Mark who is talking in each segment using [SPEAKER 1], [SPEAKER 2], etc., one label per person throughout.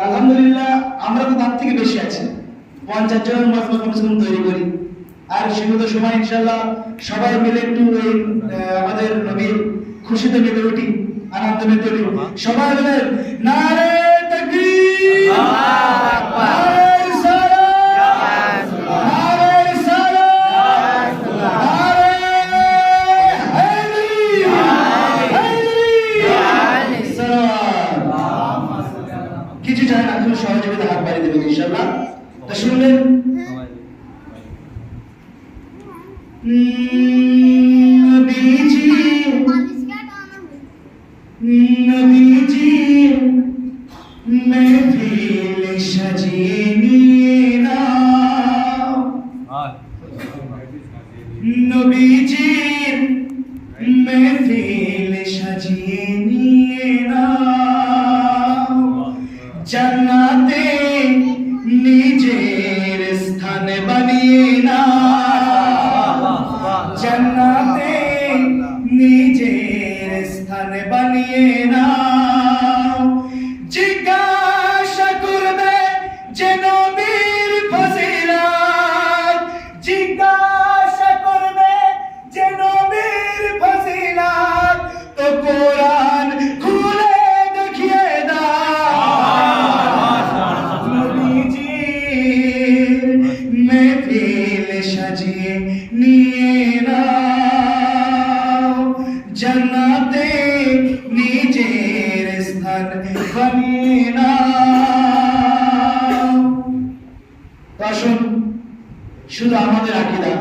[SPEAKER 1] আলহামদুলিল্লাহ আমরা তো তার থেকে বেশি আছি, 50 জনের মজমা কমিশন তৈরি করি। আর সীমিত সময় ইনশাআল্লাহ সবাই মিলে একটু এই আমাদের নবীর খুশিতে মেতে উঠি, আনন্দ মেতে উঠি। সবাই মিলে নারে তাকবীর, আল্লাহু আকবার, কিছু চায় না, তুমি সহযোগিতা হাত বাড়িয়ে দেবেন ইনশাআল্লাহ। তা শুনলেন নবীজি নবীজি महफिल सजिए নিয়ে নাও, নবীজি महफिल सजिए নিয়ে নাও, জান্নাতে নিজের স্থান বানিয়ে নাও, জান্নাতে নিজের স্থান বানিয়ে নাও। জিজ্ঞাসা করবে যে নবীর ফজিলত, জিজ্ঞাসা করবে যে নবীর ফজিলত, তো কোরআন খুলে দেখিয়ে দাও। নবীজি महफिल সাজিয়ে নিয়ে নাও, জান্নাতে নিজের স্থান বানিয়ে নাও। আসুন, শুধু আমাদের আকীদা,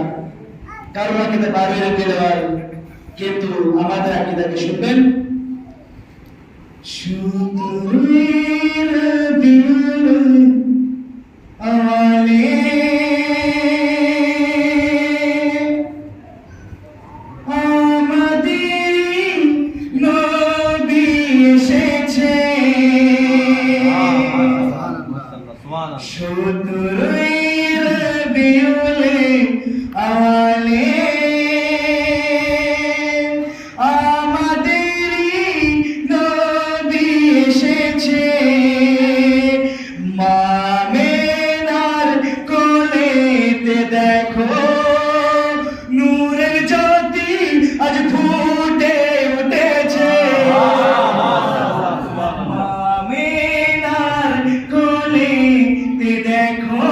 [SPEAKER 1] কারোর আকীদা বাইরে রেখে দেওয়ার, কিন্তু আমাদের আকীদাকে শুনবেন। শুধুর দিল আলে শুধুর বিউলে আলে আমাদেরই নবী এসেছে, মামেনার কোলেতে দেখো নূরের জ্যোতি আজ ফুটে উঠেছে, মামেনার কোলেতে দেখো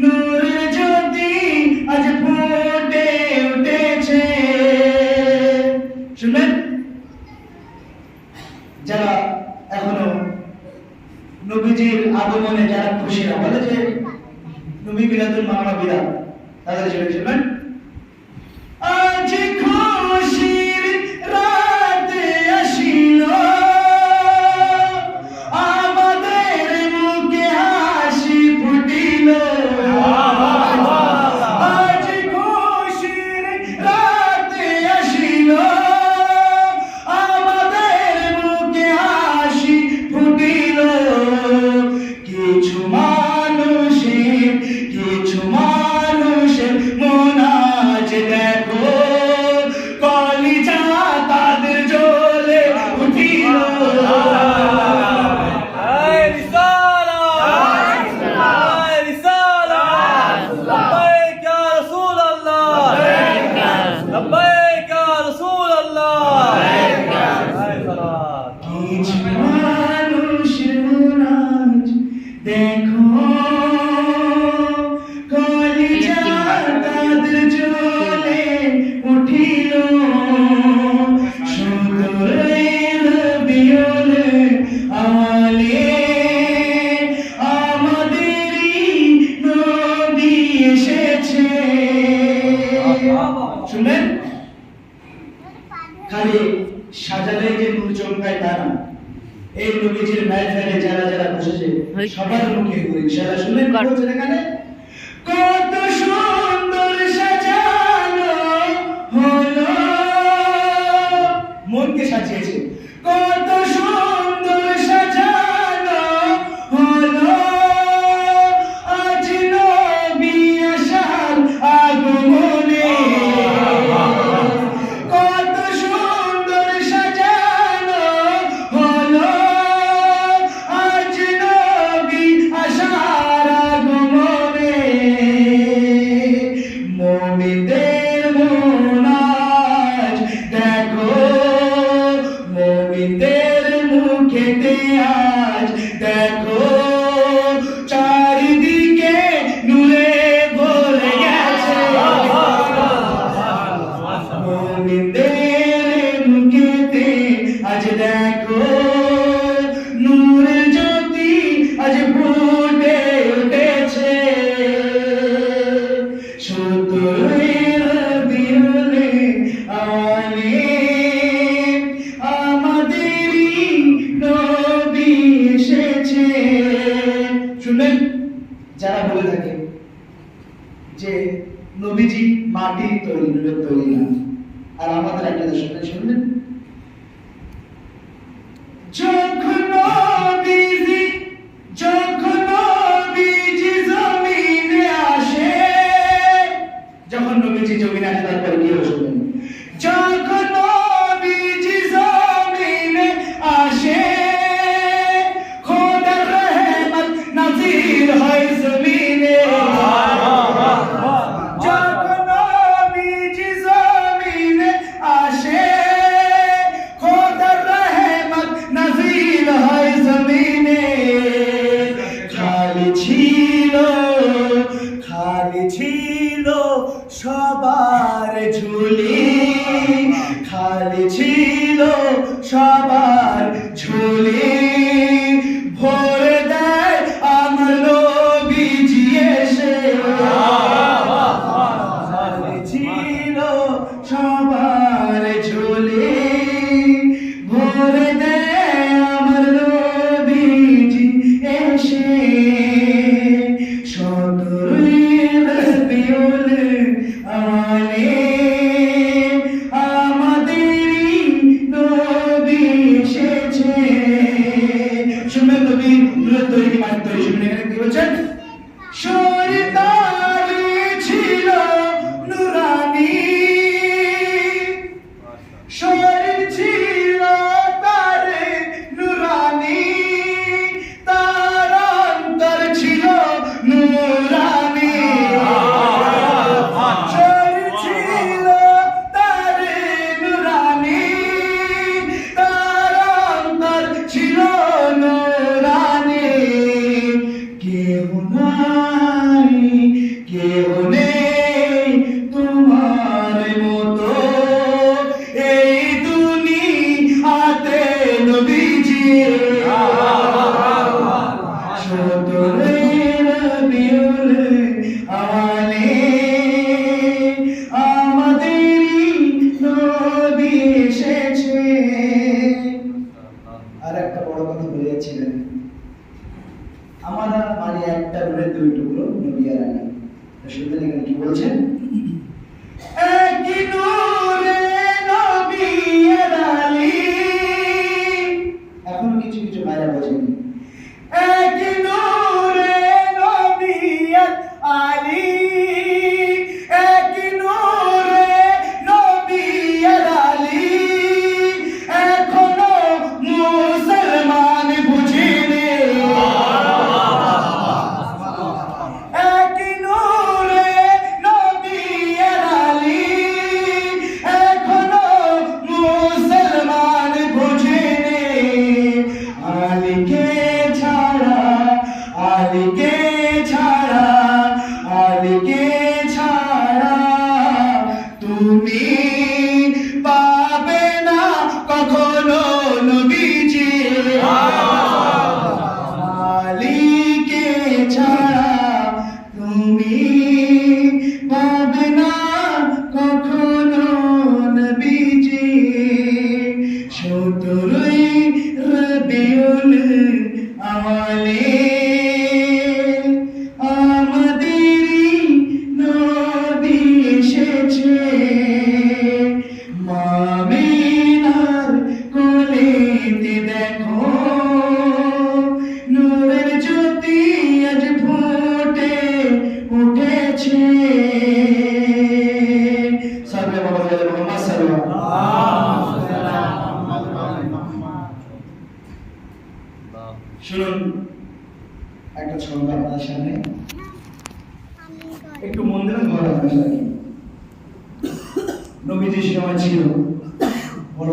[SPEAKER 1] নূরের জ্যোতি আজ ফুটে উঠেছে। শুনবেন, যারা এখনো নবীজির আগমনে যারা খুশি না, বলে যে নবী মিলাদুল মাওলা বিরাট, তাদের জন্য শুনবেন। আজ খুশির রাত আসিল, আমাদের মুখে হাসি ফুটিল, আজ খুশির রাত আসিল, আমাদের মুখে হাসি ফুটিল। কিছু মানুষের মন আজ দেখো কলিজা তাদের জ্বলে উঠিল। কিছু মানুষের মন আজ দেখো কলিজা তাদের জ্বলে উঠিল, শুধুর বিউলে আলে আমাদেরই নবী এসেছে। শুনলেন, খালি সাজালে যে নূর চমকায় তা না, এই নবীজির মাহফিলে যারা যারা বসেছে সবার মুখে ইনশাআল্লাহ শুনলেন বলছেন এখানে কত সুন্দর সাজানো হলো, মনকে সাজিয়েছে, কত সুন্দর সাজানো হলো আজ নবী আসার আগমনে, কত সুন্দর সাজানো হলো মুখেতে আজ দেখো চারিদিকে নূরে ভরে গেছে মুমিনদের মুখেতে আজ দেখো নূরের জ্যোতি আজ ফুটে উঠেছে সত্তরের বিরলে আলে আমাদেরই নবী এসেছে। শুনলেন, যারা বলে থাকে যে নবীজি মাটির তৈরি, নূরের তৈরি না, আর আমাদের একটা শুনলেন শুনলেন যখন নবীজি জমিনে আসে, যখন নবীজি জমিনে আসে তারপরে কি হলো শুনলেন, যখন নবীজি জমিনে আসে খোদার রহমত নাজির হয় জমিনে, যখন নবীজি জমিনে আসে খোদার রহমত নাজির হয় জমিনে। খালি ছিল সবার ঝুলি, খালি ছিল সবার ঝুলি, ভরে দেয় আমার নবীজি এসে। খালি ছিল সবার ঝুলি, ভরে দেয় আমার নবীজি এসে। আমাদেরই নবী এসেছে। শুনবেন নবী নূরের তৈরি মাটির তৈরি, শুনবেন এখানে কি বলছেন, শরীর ছিল নুরানি, শরীর ছিল তার নুরানি, তার অন্তর ছিল নুরানি, শরীর ছিল তার নুরানি, তার অন্তর ছিল নুরানি। কেউ নেই তোমার মতো এই দুনিয়াতে নবীজি। সত্তরের বিরলে আলে আমাদেরই নবী এসেছে। আর একটা বড় কথা বলে যাচ্ছিলেন, আমরা মানে একটা নূরের দুই টুকরো নবী আর আলী। শুনলেন এখানে কি বলছেন, একই নূরে নবী আর আলী। এখনো কিছু কিছু ভাইরা বোঝেনি, একই নূরে নবী আর আলী, একই নূরে নবী আর আলী, এখনো মুসলমান বুঝিনি। একই নূরে নবী আর আলী, এখনো মুসলমান বুঝিনি। আলীকে ছাড়া, আলীকে ছাড়া, আলীকে ছাড়া তুমি পাবে না কখনো নবীজি। আলীকে ছাড়া তুমি পাবে না কখনো নবীজি। সত্তরের বিরল আলে আমাদেরই নবী এসেছে। মামিনার কোলেতে দেখো নূরের জ্যোতি আজ ফুটে উঠেছে। সাল্লাল্লাহু আলাইহি ওয়াসাল্লাম। শুনুন একটা ছন্দ আপনার সামনে, একটু মন দিলে ভালো লাগবে। নবীজির সময় ছিল বড়